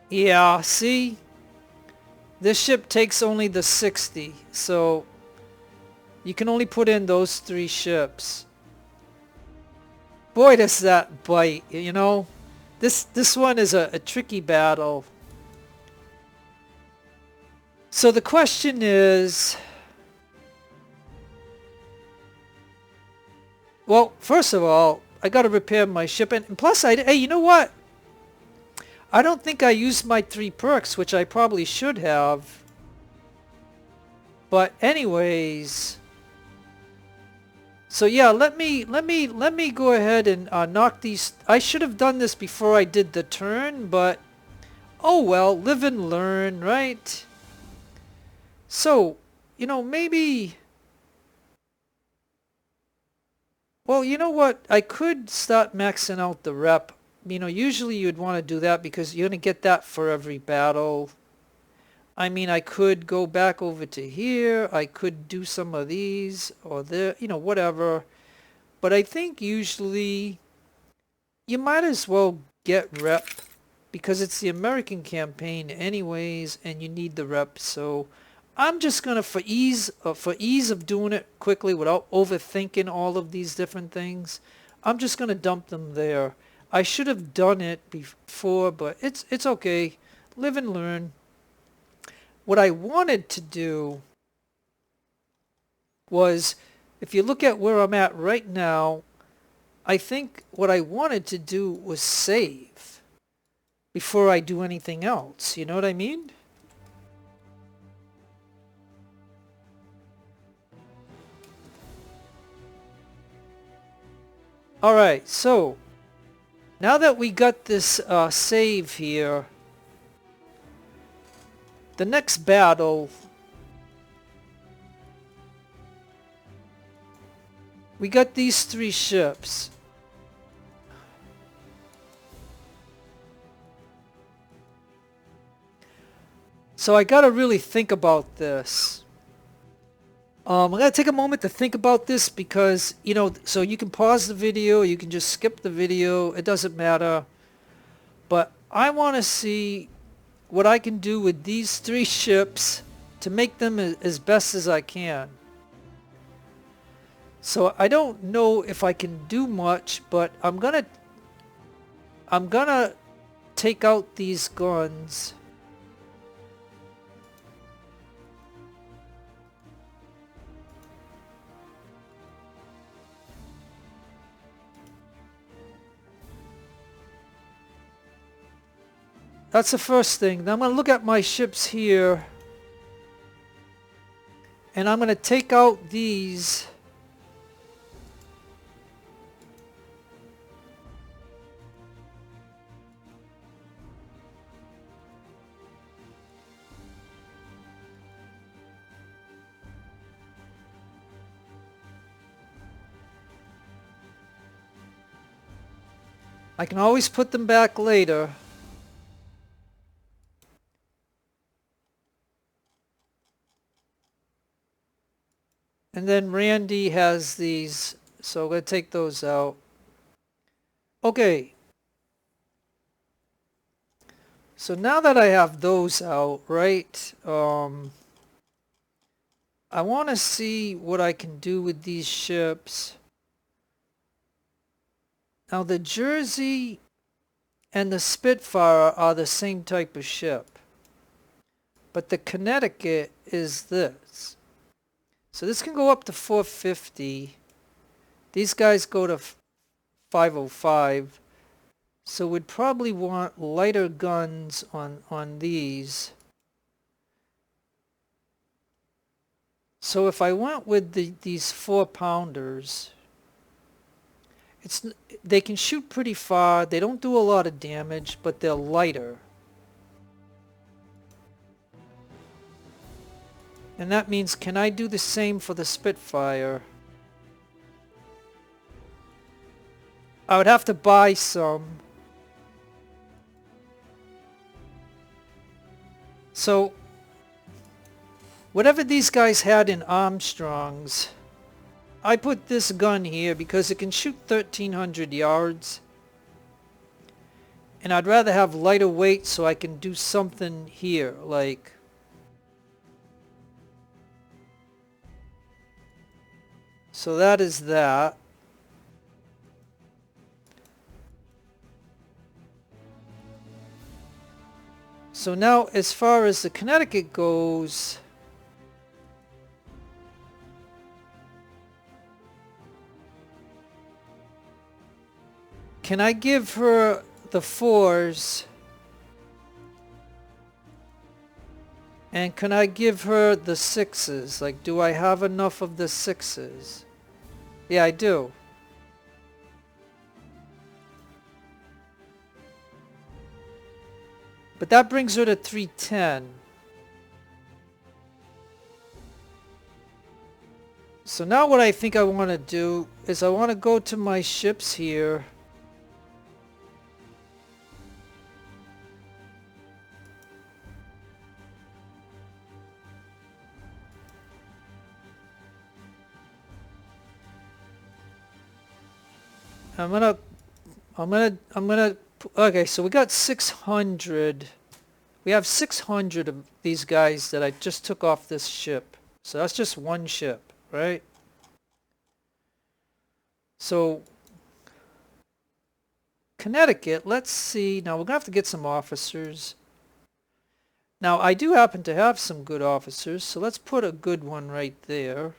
Speaker 1: Yeah, see? This ship takes only the 60. So you can only put in those 3 ships. Boy, does that bite, you know? This one is a tricky battle. So the question is, well, first of all, I got to repair my ship. And plus, hey, you know what? I don't think I used my 3 perks, which I probably should have. But anyways, so yeah, let me go ahead and knock these. I should have done this before I did the turn, but oh well, live and learn, right? So, you know, maybe, well, you know what? I could start maxing out the rep. You know, usually you'd want to do that because you're going to get that for every battle. I mean, I could go back over to here. I could do some of these or there, you know, whatever. But I think usually you might as well get rep because it's the American campaign anyways and you need the rep. So I'm just going to, for ease of doing it quickly without overthinking all of these different things, I'm just going to dump them there. I should have done it before, but it's okay. Live and learn. What I wanted to do was, if you look at where I'm at right now, I think what I wanted to do was save before I do anything else. You know what I mean? Alright, so now that we got this save here, the next battle, we got these 3 ships. So I gotta really think about this. I'm going to take a moment to think about this because, you know, so you can pause the video, you can just skip the video, it doesn't matter. But I want to see what I can do with these 3 ships to make them as best as I can. So I don't know if I can do much, but I'm gonna take out these guns. That's the first thing. Now I'm going to look at my ships here. And I'm going to take out these. I can always put them back later. And then Randy has these, so I'm going to take those out. Okay. So now that I have those out, right, I want to see what I can do with these ships. Now the Jersey and the Spitfire are the same type of ship, but the Connecticut is this. So this can go up to 450. These guys go to 505. So we'd probably want lighter guns on these. So if I went with these 4-pounders, they can shoot pretty far. They don't do a lot of damage, but they're lighter. And that means, can I do the same for the Spitfire? I would have to buy some. So, whatever these guys had in Armstrongs, I put this gun here because it can shoot 1,300 yards. And I'd rather have lighter weight so I can do something here, like... So that is that. So now, as far as the Connecticut goes, can I give her the 4s? And can I give her the 6s? Like, do I have enough of the 6s? Yeah, I do. But that brings her to 310. So now what I think I want to do is I want to go to my ships here. Okay, so we got 600. We have 600 of these guys that I just took off this ship. So that's just one ship, right? So, Connecticut, let's see. Now, we're going to have to get some officers. Now, I do happen to have some good officers, so let's put a good one right there.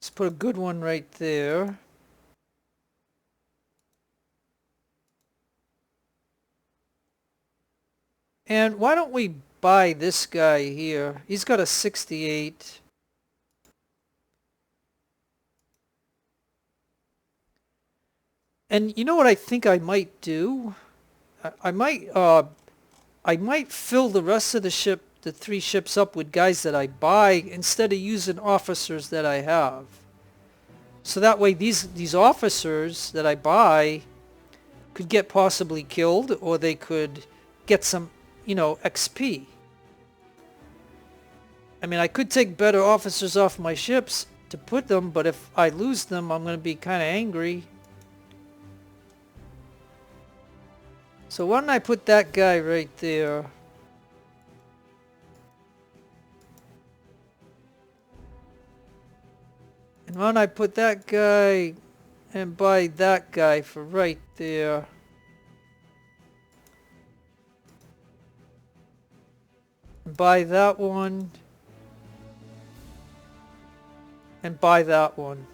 Speaker 1: Let's put a good one right there. And why don't we buy this guy here? He's got a 68. And you know what I think I might do? I might fill the rest of the ship, the 3 ships up with guys that I buy instead of using officers that I have. So that way these officers that I buy could get possibly killed, or they could get some, you know, XP. I mean, I could take better officers off my ships to put them, but if I lose them, I'm going to be kind of angry. So why don't I put that guy right there? And why don't I put that guy and buy that guy for right there? And buy that one. And buy that one.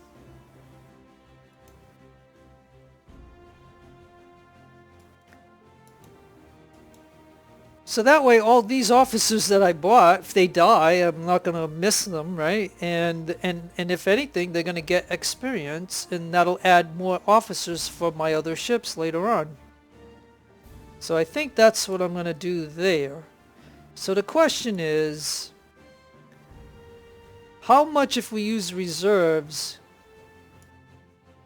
Speaker 1: So that way, all these officers that I bought, if they die, I'm not going to miss them, right? And if anything, they're going to get experience, and that'll add more officers for my other ships later on. So I think that's what I'm going to do there. So the question is, how much, if we use reserves,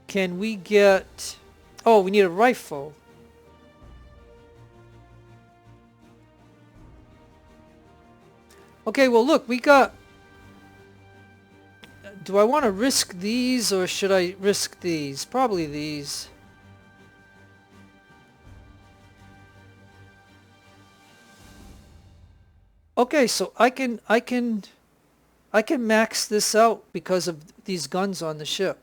Speaker 1: can we get... Oh, we need a rifle. Okay, well look, we got... Do I want to risk these or should I risk these? Probably these. Okay, so I can max this out because of these guns on the ship.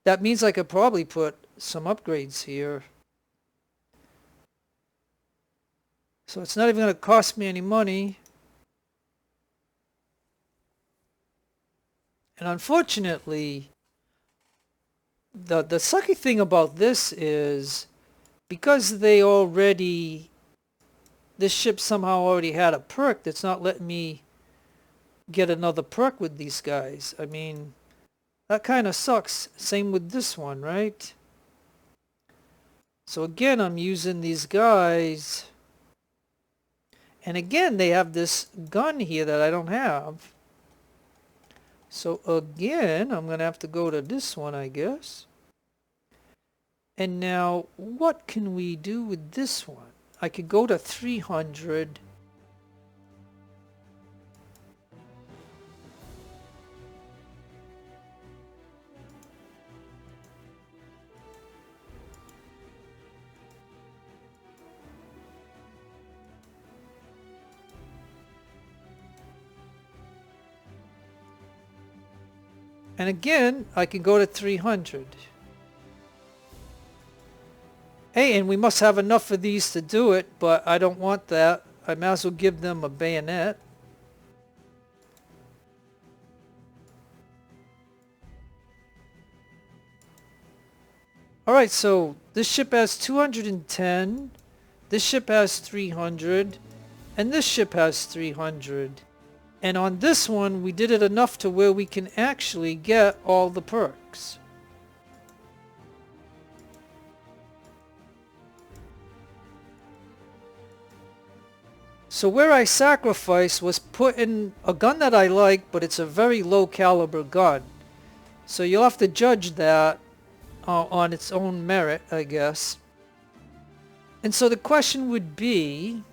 Speaker 1: That means I could probably put some upgrades here. So it's not even going to cost me any money. And unfortunately, the sucky thing about this is because they already... This ship somehow already had a perk that's not letting me get another perk with these guys. I mean, that kind of sucks. Same with this one, right? So again, I'm using these guys. And again, they have this gun here that I don't have. So again, I'm going to have to go to this one, I guess. And now, what can we do with this one? I could go to 300. And again, I can go to 300. Hey, and we must have enough of these to do it, but I don't want that. I might as well give them a bayonet. Alright, so this ship has 210, this ship has 300, and this ship has 300. And on this one, we did it enough to where we can actually get all the perks. So where I sacrificed was putting a gun that I like, but it's a very low caliber gun. So you'll have to judge that on its own merit, I guess. And so the question would be,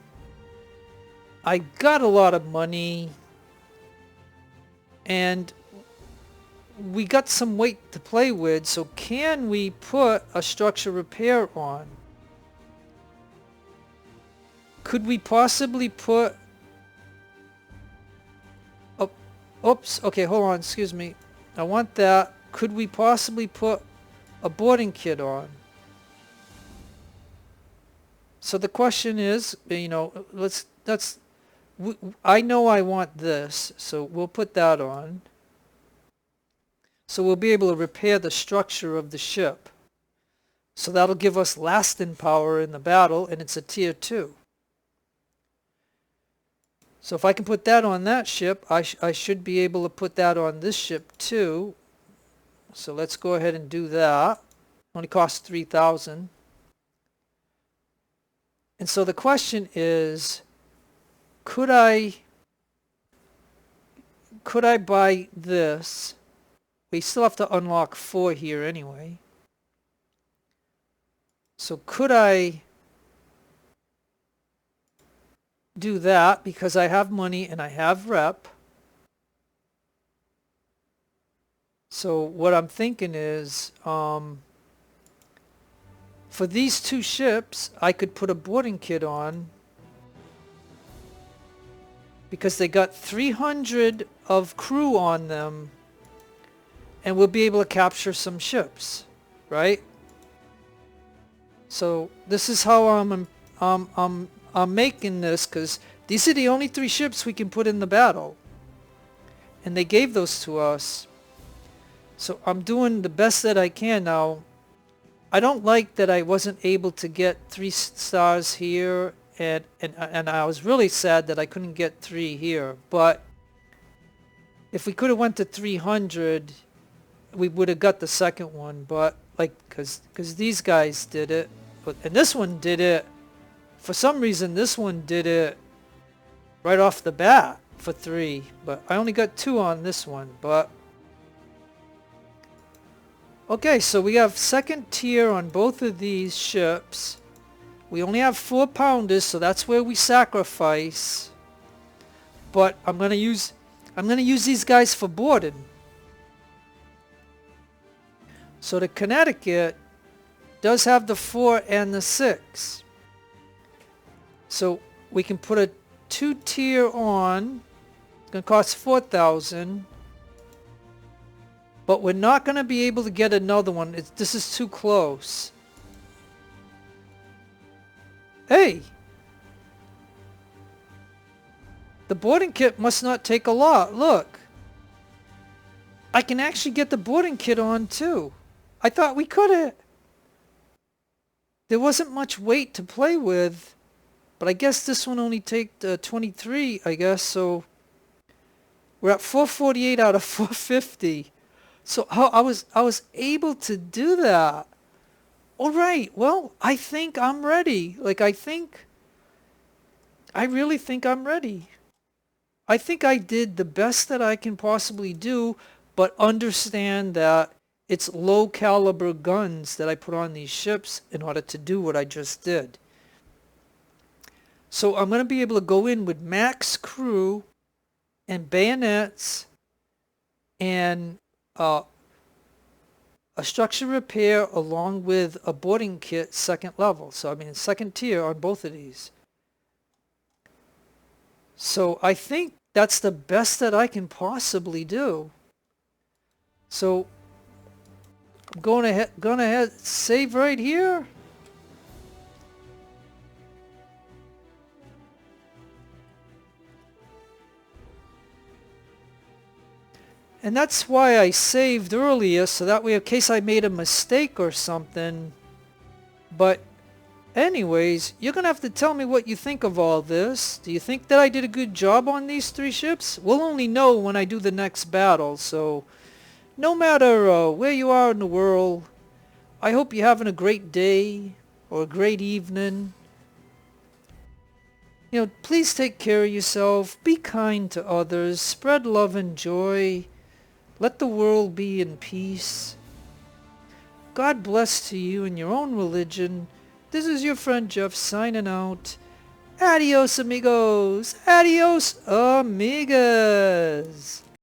Speaker 1: I got a lot of money, and we got some weight to play with, so can we put a structure repair on? Could we possibly put... Oh, oops, okay, hold on, excuse me. I want that. Could we possibly put a boarding kit on? So the question is, you know, I know I want this, so we'll put that on. So we'll be able to repair the structure of the ship. So that'll give us lasting power in the battle, and it's a tier 2. So if I can put that on that ship, I should be able to put that on this ship too. So let's go ahead and do that. Only costs 3,000. And so the question is, could I buy this? We still have to unlock 4 here anyway. So could I do that because I have money and I have rep? So what I'm thinking is, for these 2 ships, I could put a boarding kit on because they got 300 of crew on them, and we'll be able to capture some ships, right? So this is how I'm making this, because these are the only 3 ships we can put in the battle, and they gave those to us. So I'm doing the best that I can now. I don't like that I wasn't able to get 3 stars here, and I was really sad that I couldn't get 3 here. But if we could have went to 300, we would have got the second one. But like, because these guys did it, and this one did it. For some reason, this one did it right off the bat for 3. But I only got 2 on this one. But okay, so we have second tier on both of these ships. We only have 4 pounders, so that's where we sacrifice. but I'm gonna use these guys for boarding. So the Connecticut does have the 4 and the 6. So we can put a 2-tier on. It's going to cost 4,000. But we're not going to be able to get another one. This is too close. Hey! The boarding kit must not take a lot. Look! I can actually get the boarding kit on too. I thought we couldn't. There wasn't much weight to play with. But I guess this one only takes 23, I guess. So we're at 448 out of 450. So I was able to do that. All right. Well, I think I'm ready. I really think I'm ready. I think I did the best that I can possibly do, but understand that it's low caliber guns that I put on these ships in order to do what I just did. So I'm going to be able to go in with max crew and bayonets and a structure repair along with a boarding kit second level. So I mean second tier on both of these. So I think that's the best that I can possibly do. So I'm going ahead, save right here. And that's why I saved earlier, so that way in case I made a mistake or something. But anyways, you're going to have to tell me what you think of all this. Do you think that I did a good job on these 3 ships? We'll only know when I do the next battle, so no matter where you are in the world, I hope you're having a great day or a great evening. You know, please take care of yourself, be kind to others, spread love and joy. Let the world be in peace. God bless to you in your own religion. This is your friend Jeff signing out. Adios amigos. Adios amigas.